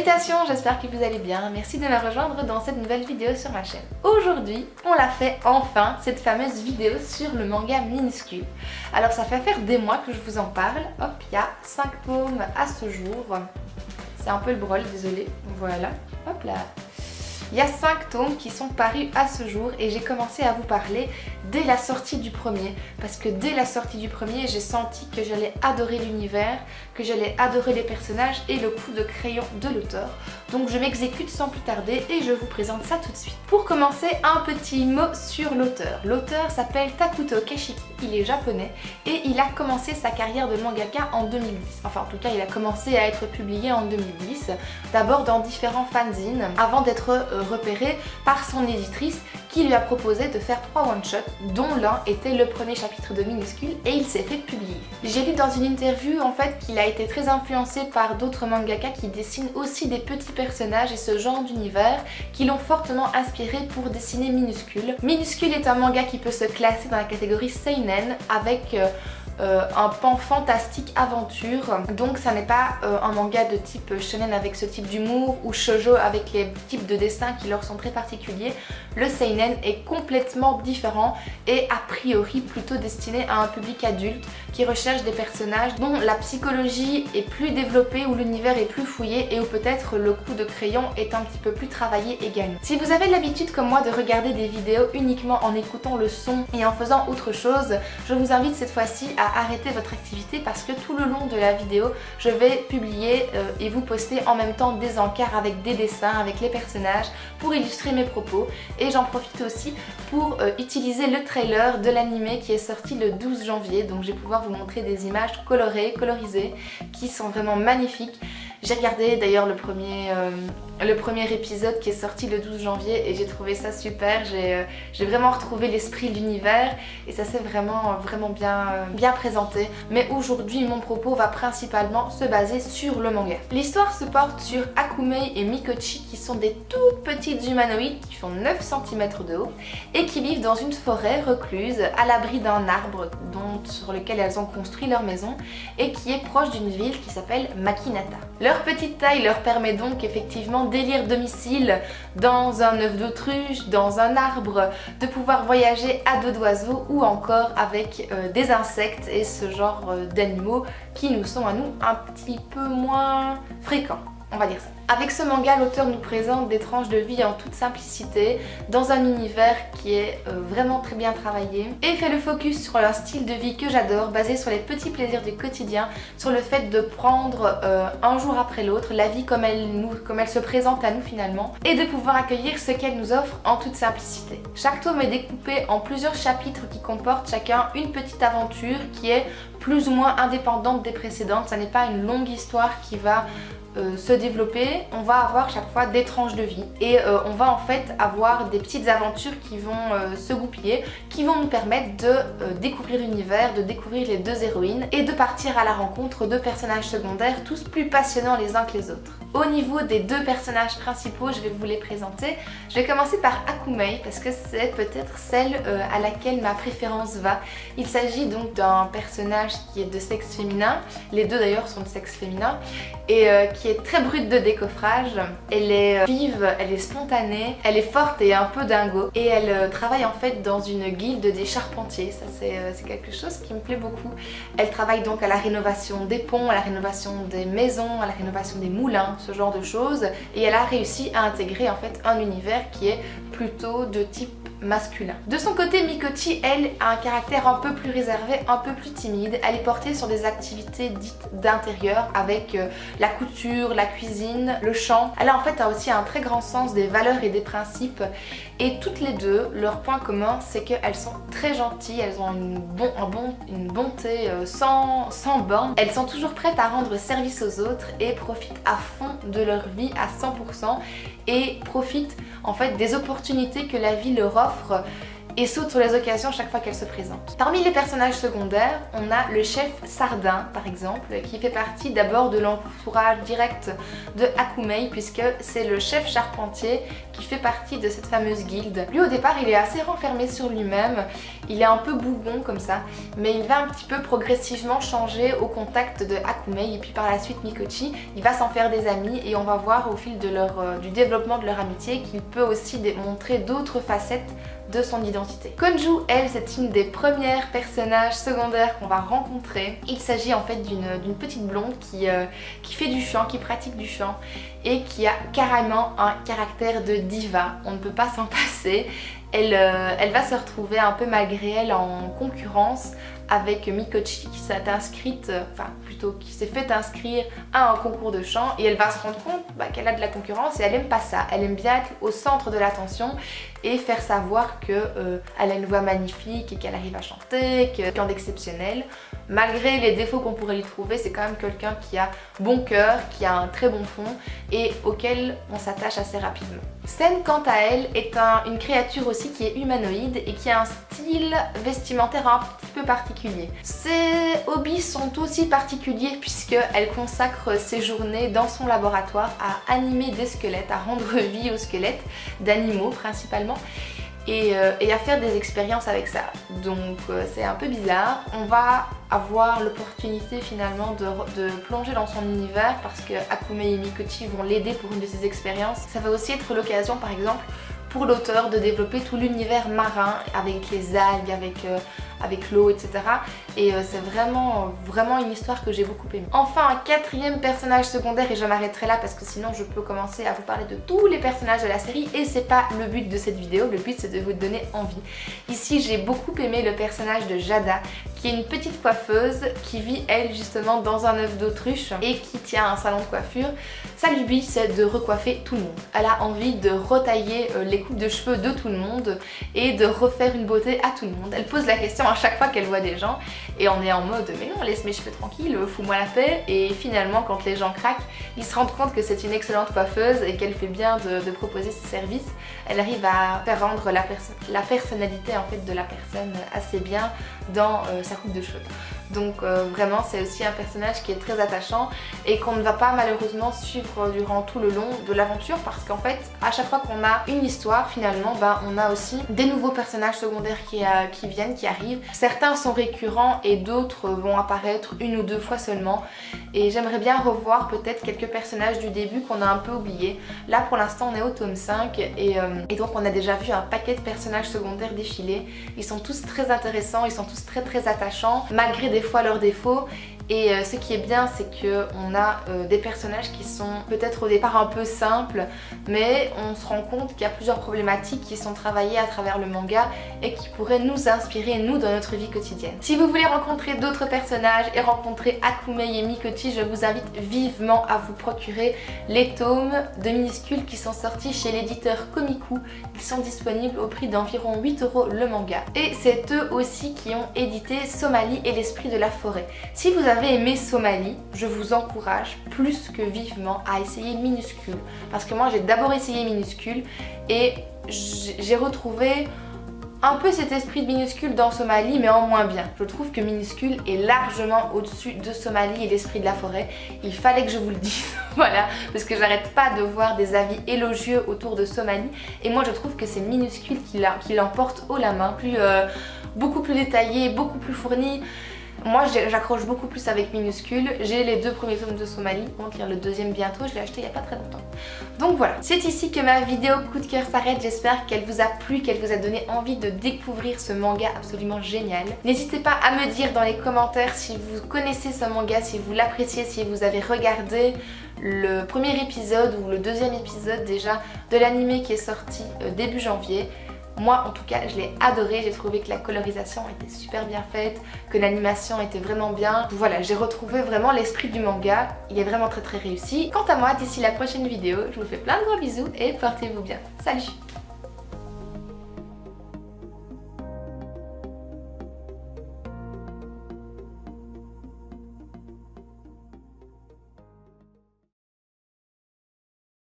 Salutations, j'espère que vous allez bien, merci de me rejoindre dans cette nouvelle vidéo sur ma chaîne. Aujourd'hui, on l'a fait enfin, cette fameuse vidéo sur le manga Minuscule. Alors ça fait faire des mois que je vous en parle, hop, il y a 5 tomes à ce jour. C'est un peu le brol, désolé, voilà, hop là. Il y a 5 tomes qui sont parus à ce jour et j'ai commencé à vous parler dès la sortie du premier. Parce que dès la sortie du premier, j'ai senti que j'allais adorer l'univers, que j'allais adorer les personnages et le coup de crayon de l'auteur. Donc je m'exécute sans plus tarder et je vous présente ça tout de suite. Pour commencer, un petit mot sur l'auteur. L'auteur s'appelle Takuto Keshiki, il est japonais et il a commencé sa carrière de mangaka en 2010. Enfin en tout cas, il a commencé à être publié en 2010, d'abord dans différents fanzines, avant d'être repéré par son éditrice qui lui a proposé de faire 3 one-shots dont l'un était le premier chapitre de Minuscule et il s'est fait publier. J'ai lu dans une interview en fait qu'il a été très influencé par d'autres mangaka qui dessinent aussi des petits personnages et ce genre d'univers qui l'ont fortement inspiré pour dessiner Minuscule. Minuscule est un manga qui peut se classer dans la catégorie seinen avec un pan fantastique aventure, donc ça n'est pas un manga de type shonen avec ce type d'humour ou shoujo avec les types de dessins qui leur sont très particuliers. Le seinen est complètement différent et a priori plutôt destiné à un public adulte qui recherche des personnages dont la psychologie est plus développée, où l'univers est plus fouillé et où peut-être le coup de crayon est un petit peu plus travaillé également. Si vous avez l'habitude comme moi de regarder des vidéos uniquement en écoutant le son et en faisant autre chose, je vous invite cette fois-ci à arrêter votre activité parce que tout le long de la vidéo je vais publier et vous poster en même temps des encarts avec des dessins, avec les personnages pour illustrer mes propos, et j'en profite aussi pour utiliser le trailer de l'anime qui est sorti le 12 janvier, donc je vais pouvoir vous montrer des images colorées, colorisées qui sont vraiment magnifiques. J'ai regardé d'ailleurs le premier épisode qui est sorti le 12 janvier et j'ai trouvé ça super. J'ai vraiment retrouvé l'esprit de l'univers et ça s'est vraiment bien présenté. Mais aujourd'hui, mon propos va principalement se baser sur le manga. L'histoire se porte sur Akumei et Mikochi qui sont des toutes petites humanoïdes qui font 9 cm de haut et qui vivent dans une forêt recluse à l'abri d'un arbre sur lequel elles ont construit leur maison et qui est proche d'une ville qui s'appelle Makinata. Leur petite taille leur permet donc effectivement d'élire domicile dans un œuf d'autruche, dans un arbre, de pouvoir voyager à dos d'oiseau ou encore avec des insectes et ce genre d'animaux qui nous sont à nous un petit peu moins fréquents, on va dire ça. Avec ce manga, l'auteur nous présente des tranches de vie en toute simplicité, dans un univers qui est vraiment très bien travaillé et fait le focus sur leur style de vie que j'adore, basé sur les petits plaisirs du quotidien, sur le fait de prendre un jour après l'autre la vie comme elle se présente à nous finalement et de pouvoir accueillir ce qu'elle nous offre en toute simplicité. Chaque tome est découpé en plusieurs chapitres qui comportent chacun une petite aventure qui est plus ou moins indépendante des précédentes. Ça n'est pas une longue histoire qui va se développer, on va avoir chaque fois des tranches de vie et on va en fait avoir des petites aventures qui vont se goupiller, qui vont nous permettre de découvrir l'univers, de découvrir les deux héroïnes et de partir à la rencontre de personnages secondaires tous plus passionnants les uns que les autres. Au niveau des deux personnages principaux, je vais vous les présenter. Je vais commencer par Akumei parce que c'est peut-être celle à laquelle ma préférence va. Il s'agit donc d'un personnage qui est de sexe féminin, les deux d'ailleurs sont de sexe féminin, et qui est très brute de décoffrage. Elle est vive, elle est spontanée, elle est forte et un peu dingo et elle travaille en fait dans une guilde des charpentiers. Ça c'est quelque chose qui me plaît beaucoup. Elle travaille donc à la rénovation des ponts, à la rénovation des maisons, à la rénovation des moulins, ce genre de choses, et elle a réussi à intégrer en fait un univers qui est plutôt de type masculin. De son côté, Mikochi, elle, a un caractère un peu plus réservé, un peu plus timide. Elle est portée sur des activités dites d'intérieur avec la couture, la cuisine, le chant. Elle a en fait aussi un très grand sens des valeurs et des principes et toutes les deux, leur point commun, c'est qu'elles sont très gentilles, elles ont une bonté sans borne. Elles sont toujours prêtes à rendre service aux autres et profitent à fond de leur vie à 100% et profitent en fait des opportunités que la vie leur offre et saute sur les occasions chaque fois qu'elle se présente. Parmi les personnages secondaires, on a le chef Sardin par exemple, qui fait partie d'abord de l'entourage direct de Akumei puisque c'est le chef charpentier qui fait partie de cette fameuse guilde. Lui au départ il est assez renfermé sur lui-même, il est un peu bougon comme ça, mais il va un petit peu progressivement changer au contact de Hakumei et puis par la suite Mikochi, il va s'en faire des amis et on va voir au fil de du développement de leur amitié qu'il peut aussi montrer d'autres facettes de son identité. Konju, elle, c'est une des premières personnages secondaires qu'on va rencontrer. Il s'agit en fait d'une petite blonde qui fait du chant, qui pratique du chant et qui a carrément un caractère de diva. On ne peut pas s'en passer. Elle va se retrouver un peu malgré elle en concurrence avec Mikochi qui s'est inscrite, enfin plutôt qui s'est fait inscrire à un concours de chant et elle va se rendre compte qu'elle a de la concurrence et elle aime pas ça. Elle aime bien être au centre de l'attention et faire savoir qu'elle a une voix magnifique et qu'elle arrive à chanter, quelqu'un d'exceptionnel. Malgré les défauts qu'on pourrait lui trouver, c'est quand même quelqu'un qui a bon cœur, qui a un très bon fond et auquel on s'attache assez rapidement. Sen, quant à elle, est une créature aussi qui est humanoïde et qui a un style vestimentaire un petit peu particulier. Ses hobbies sont aussi particuliers puisqu'elle consacre ses journées dans son laboratoire à animer des squelettes, à rendre vie aux squelettes d'animaux principalement. Et à faire des expériences avec ça. Donc c'est un peu bizarre. On va avoir l'opportunité finalement de plonger dans son univers parce que Hakumei et Mikochi vont l'aider pour une de ces expériences. Ça va aussi être l'occasion par exemple pour l'auteur de développer tout l'univers marin avec les algues, avec l'eau, etc. Et c'est vraiment une histoire que j'ai beaucoup aimée. Enfin, un quatrième personnage secondaire, et je m'arrêterai là parce que sinon je peux commencer à vous parler de tous les personnages de la série et c'est pas le but de cette vidéo, le but c'est de vous donner envie. Ici j'ai beaucoup aimé le personnage de Jada qui est une petite coiffeuse qui vit elle justement dans un œuf d'autruche et qui tient un salon de coiffure. Sa lubie c'est de recoiffer tout le monde. Elle a envie de retailler les coupes de cheveux de tout le monde et de refaire une beauté à tout le monde. Elle pose la question à chaque fois qu'elle voit des gens et on est en mode mais non, laisse mes cheveux tranquilles, fous-moi la paix. Et finalement quand les gens craquent, ils se rendent compte que c'est une excellente coiffeuse et qu'elle fait bien de proposer ses services. Elle arrive à faire rendre la personnalité en fait de la personne assez bien dans sa coupe de cheveux. Donc vraiment c'est aussi un personnage qui est très attachant et qu'on ne va pas malheureusement suivre durant tout le long de l'aventure parce qu'en fait à chaque fois qu'on a une histoire finalement on a aussi des nouveaux personnages secondaires qui viennent, qui arrivent. Certains sont récurrents et d'autres vont apparaître une ou deux fois seulement et j'aimerais bien revoir peut-être quelques personnages du début qu'on a un peu oubliés. Là pour l'instant on est au tome 5 et donc on a déjà vu un paquet de personnages secondaires défiler. Ils sont tous très intéressants, ils sont tous très attachants malgré des fois leurs défauts. Et ce qui est bien c'est qu'on a des personnages qui sont peut-être au départ un peu simples mais on se rend compte qu'il y a plusieurs problématiques qui sont travaillées à travers le manga et qui pourraient nous inspirer nous dans notre vie quotidienne. Si vous voulez rencontrer d'autres personnages et rencontrer Hakumei et Mikochi, je vous invite vivement à vous procurer les tomes de Minuscule qui sont sortis chez l'éditeur Komiku. Ils sont disponibles au prix d'environ 8 € le manga. Et c'est eux aussi qui ont édité Somali et l'esprit de la forêt. Si vous avez aimé Somali, je vous encourage plus que vivement à essayer Minuscule parce que moi j'ai d'abord essayé Minuscule et j'ai retrouvé un peu cet esprit de Minuscule dans Somali mais en moins bien. Je trouve que Minuscule est largement au-dessus de Somali et l'esprit de la forêt. Il fallait que je vous le dise, voilà, parce que j'arrête pas de voir des avis élogieux autour de Somali et moi je trouve que c'est Minuscule qui l'emporte haut la main, beaucoup plus détaillé, beaucoup plus fourni. Moi j'accroche beaucoup plus avec Minuscule, j'ai les 2 premiers tomes de Somali, on va lire le deuxième bientôt, je l'ai acheté il n'y a pas très longtemps. Donc voilà, c'est ici que ma vidéo coup de cœur s'arrête, j'espère qu'elle vous a plu, qu'elle vous a donné envie de découvrir ce manga absolument génial. N'hésitez pas à me dire dans les commentaires si vous connaissez ce manga, si vous l'appréciez, si vous avez regardé le premier épisode ou le deuxième épisode déjà de l'anime qui est sorti début janvier. Moi en tout cas je l'ai adoré, j'ai trouvé que la colorisation était super bien faite, que l'animation était vraiment bien. Voilà, j'ai retrouvé vraiment l'esprit du manga, il est vraiment très réussi. Quant à moi, d'ici la prochaine vidéo, je vous fais plein de gros bisous et portez-vous bien. Salut!